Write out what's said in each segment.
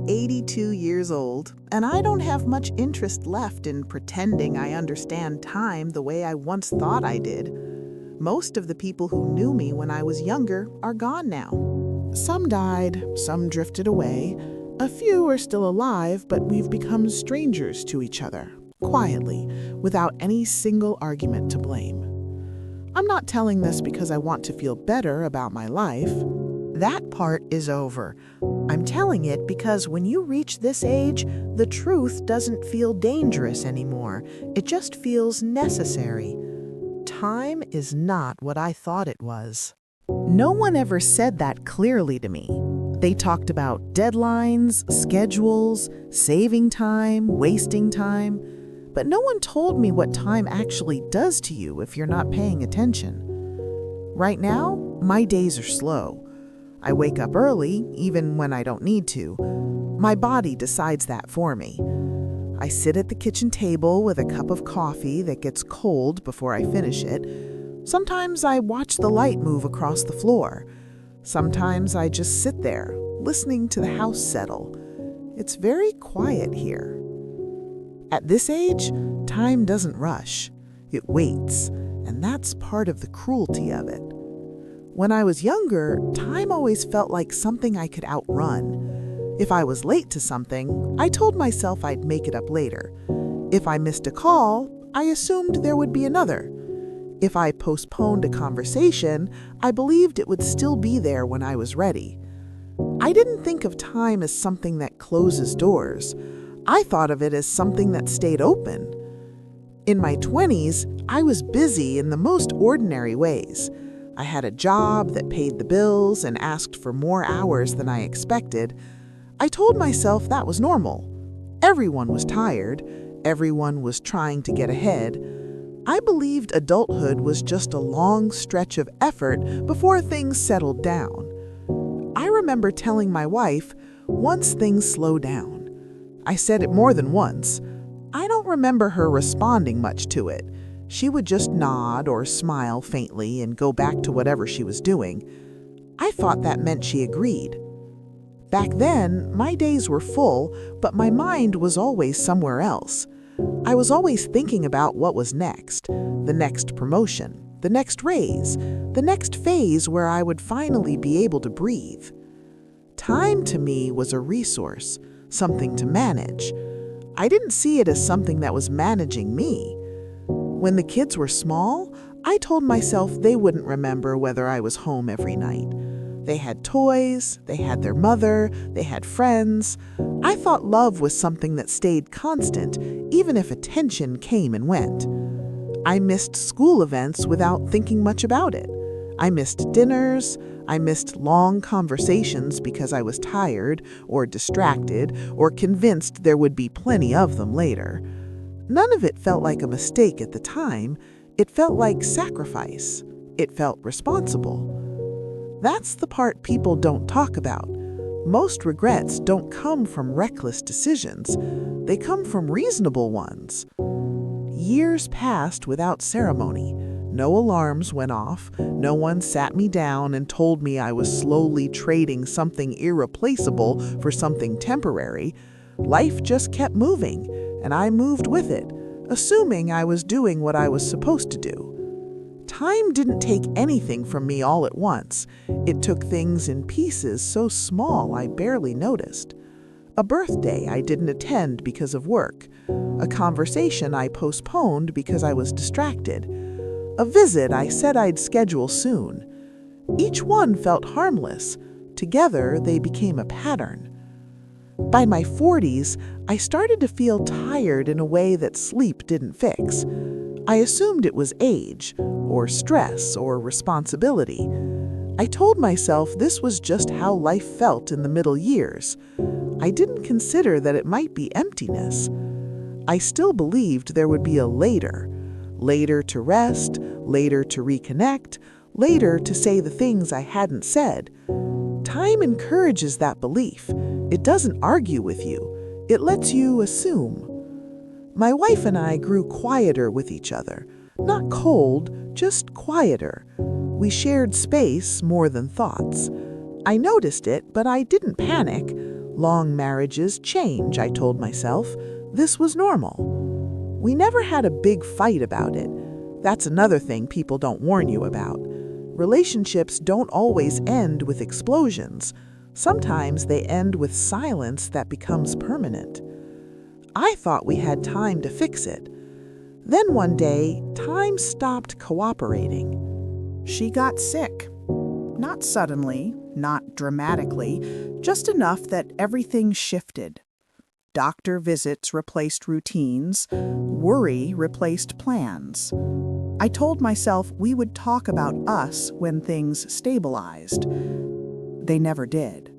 82 years old, and I don't have much interest left in pretending I understand time the way I once thought I did. Most of the people who knew me when I was younger are gone now. Some died, some drifted away. A few are still alive, but we've become strangers to each other, quietly, without any single argument to blame. I'm not telling this because I want to feel better about my life. That part is over. I'm telling it because when you reach this age, the truth doesn't feel dangerous anymore. It just feels necessary. Time is not what I thought it was. No one ever said that clearly to me. They talked about deadlines, schedules, saving time, wasting time. But no one told me what time actually does to you if you're not paying attention. Right now, my days are slow. I wake up early, even when I don't need to. My body decides that for me. I sit at the kitchen table with a cup of coffee that gets cold before I finish it. Sometimes I watch the light move across the floor. Sometimes I just sit there, listening to the house settle. It's very quiet here. At this age, time doesn't rush. It waits, and that's part of the cruelty of it. When I was younger, time always felt like something I could outrun. If I was late to something, I told myself I'd make it up later. If I missed a call, I assumed there would be another. If I postponed a conversation, I believed it would still be there when I was ready. I didn't think of time as something that closes doors. I thought of it as something that stayed open. In my 20s, I was busy in the most ordinary ways. I had a job that paid the bills and asked for more hours than I expected. I told myself that was normal. Everyone was tired. Everyone was trying to get ahead. I believed adulthood was just a long stretch of effort before things settled down. I remember telling my wife, once things slow down. I said it more than once. I don't remember her responding much to it. She would just nod or smile faintly and go back to whatever she was doing. I thought that meant she agreed. Back then, my days were full, but my mind was always somewhere else. I was always thinking about what was next, the next promotion, the next raise, the next phase where I would finally be able to breathe. Time to me was a resource, something to manage. I didn't see it as something that was managing me. When the kids were small, I told myself they wouldn't remember whether I was home every night. They had toys, they had their mother, they had friends. I thought love was something that stayed constant, even if attention came and went. I missed school events without thinking much about it. I missed dinners. I missed long conversations because I was tired or distracted or convinced there would be plenty of them later. None of it felt like a mistake at the time. It felt like sacrifice. It felt responsible. That's the part people don't talk about. Most regrets don't come from reckless decisions. They come from reasonable ones. Years passed without ceremony. No alarms went off. No one sat me down and told me I was slowly trading something irreplaceable for something temporary. Life just kept moving, and I moved with it, assuming I was doing what I was supposed to do. Time didn't take anything from me all at once. It took things in pieces so small I barely noticed. A birthday I didn't attend because of work. A conversation I postponed because I was distracted. A visit I said I'd schedule soon. Each one felt harmless. Together, they became a pattern. By my 40s, I started to feel tired in a way that sleep didn't fix. I assumed it was age, or stress, or responsibility. I told myself this was just how life felt in the middle years. I didn't consider that it might be emptiness. I still believed there would be a later. Later to rest, later to reconnect, later to say the things I hadn't said. Time encourages that belief. It doesn't argue with you. It lets you assume. My wife and I grew quieter with each other. Not cold, just quieter. We shared space more than thoughts. I noticed it, but I didn't panic. Long marriages change, I told myself. This was normal. We never had a big fight about it. That's another thing people don't warn you about. Relationships don't always end with explosions. Sometimes they end with silence that becomes permanent. I thought we had time to fix it. Then one day, time stopped cooperating. She got sick. Not suddenly, not dramatically, just enough that everything shifted. Doctor visits replaced routines, worry replaced plans. I told myself we would talk about us when things stabilized. They never did.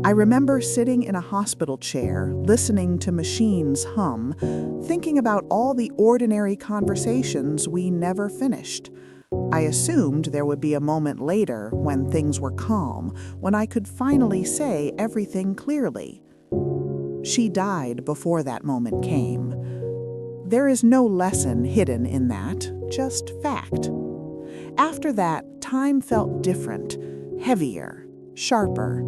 I remember sitting in a hospital chair, listening to machines hum, thinking about all the ordinary conversations we never finished. I assumed there would be a moment later when things were calm, when I could finally say everything clearly. She died before that moment came. There is no lesson hidden in that, just fact. After that, time felt different, heavier, sharper.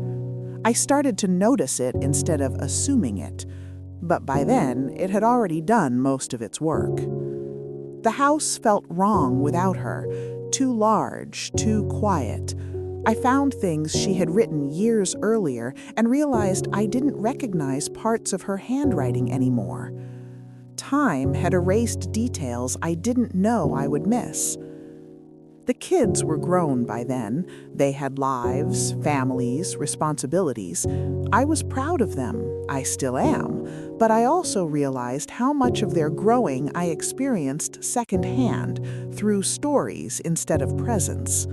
I started to notice it instead of assuming it, but by then it had already done most of its work. The house felt wrong without her, too large, too quiet. I found things she had written years earlier and realized I didn't recognize parts of her handwriting anymore. Time had erased details I didn't know I would miss. The kids were grown by then. They had lives, families, responsibilities. I was proud of them. I still am. But I also realized how much of their growing I experienced secondhand, through stories instead of presence.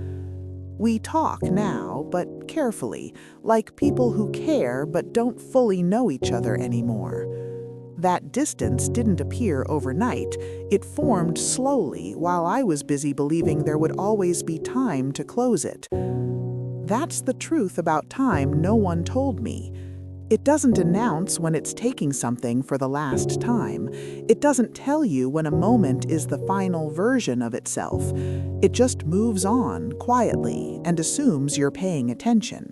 We talk now, but carefully, like people who care but don't fully know each other anymore. That distance didn't appear overnight. It formed slowly while I was busy believing there would always be time to close it. That's the truth about time no one told me. It doesn't announce when it's taking something for the last time. It doesn't tell you when a moment is the final version of itself. It just moves on quietly and assumes you're paying attention.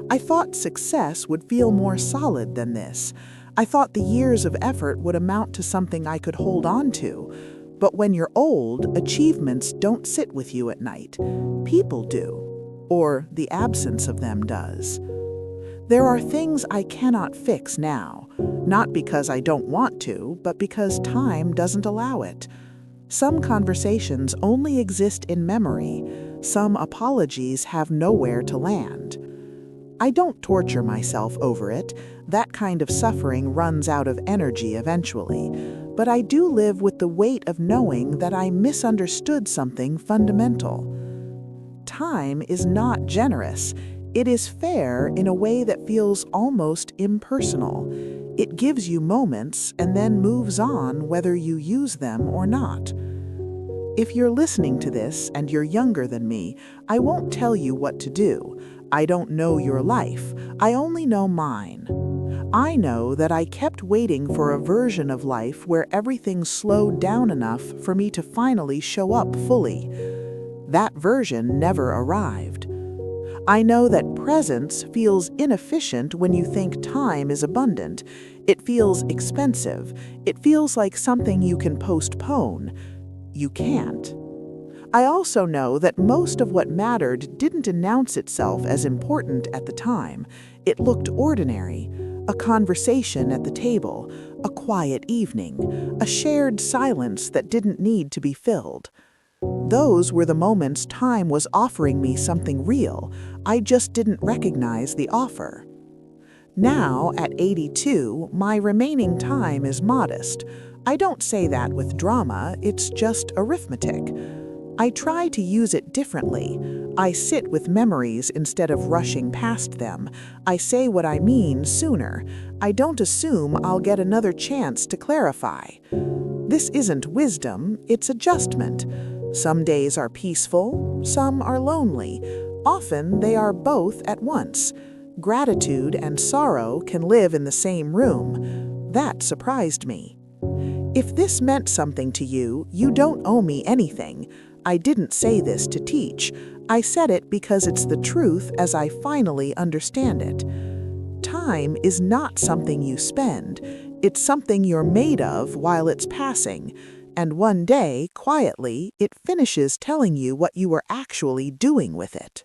I thought success would feel more solid than this. I thought the years of effort would amount to something I could hold on to. But when you're old, achievements don't sit with you at night. People do, or the absence of them does. There are things I cannot fix now, not because I don't want to, but because time doesn't allow it. Some conversations only exist in memory. Some apologies have nowhere to land. I don't torture myself over it. That kind of suffering runs out of energy eventually. But I do live with the weight of knowing that I misunderstood something fundamental. Time is not generous. It is fair in a way that feels almost impersonal. It gives you moments and then moves on whether you use them or not. If you're listening to this and you're younger than me, I won't tell you what to do. I don't know your life. I only know mine. I know that I kept waiting for a version of life where everything slowed down enough for me to finally show up fully. That version never arrived. I know that presence feels inefficient when you think time is abundant. It feels expensive. It feels like something you can postpone. You can't. I also know that most of what mattered didn't announce itself as important at the time. It looked ordinary. A conversation at the table, a quiet evening, a shared silence that didn't need to be filled. Those were the moments time was offering me something real. I just didn't recognize the offer. Now, at 82, my remaining time is modest. I don't say that with drama, it's just arithmetic. I try to use it differently. I sit with memories instead of rushing past them. I say what I mean sooner. I don't assume I'll get another chance to clarify. This isn't wisdom, it's adjustment. Some days are peaceful, some are lonely. Often they are both at once. Gratitude and sorrow can live in the same room. That surprised me. If this meant something to you, you don't owe me anything. I didn't say this to teach. I said it because it's the truth as I finally understand it. Time is not something you spend. It's something you're made of while it's passing. And one day, quietly, it finishes telling you what you were actually doing with it.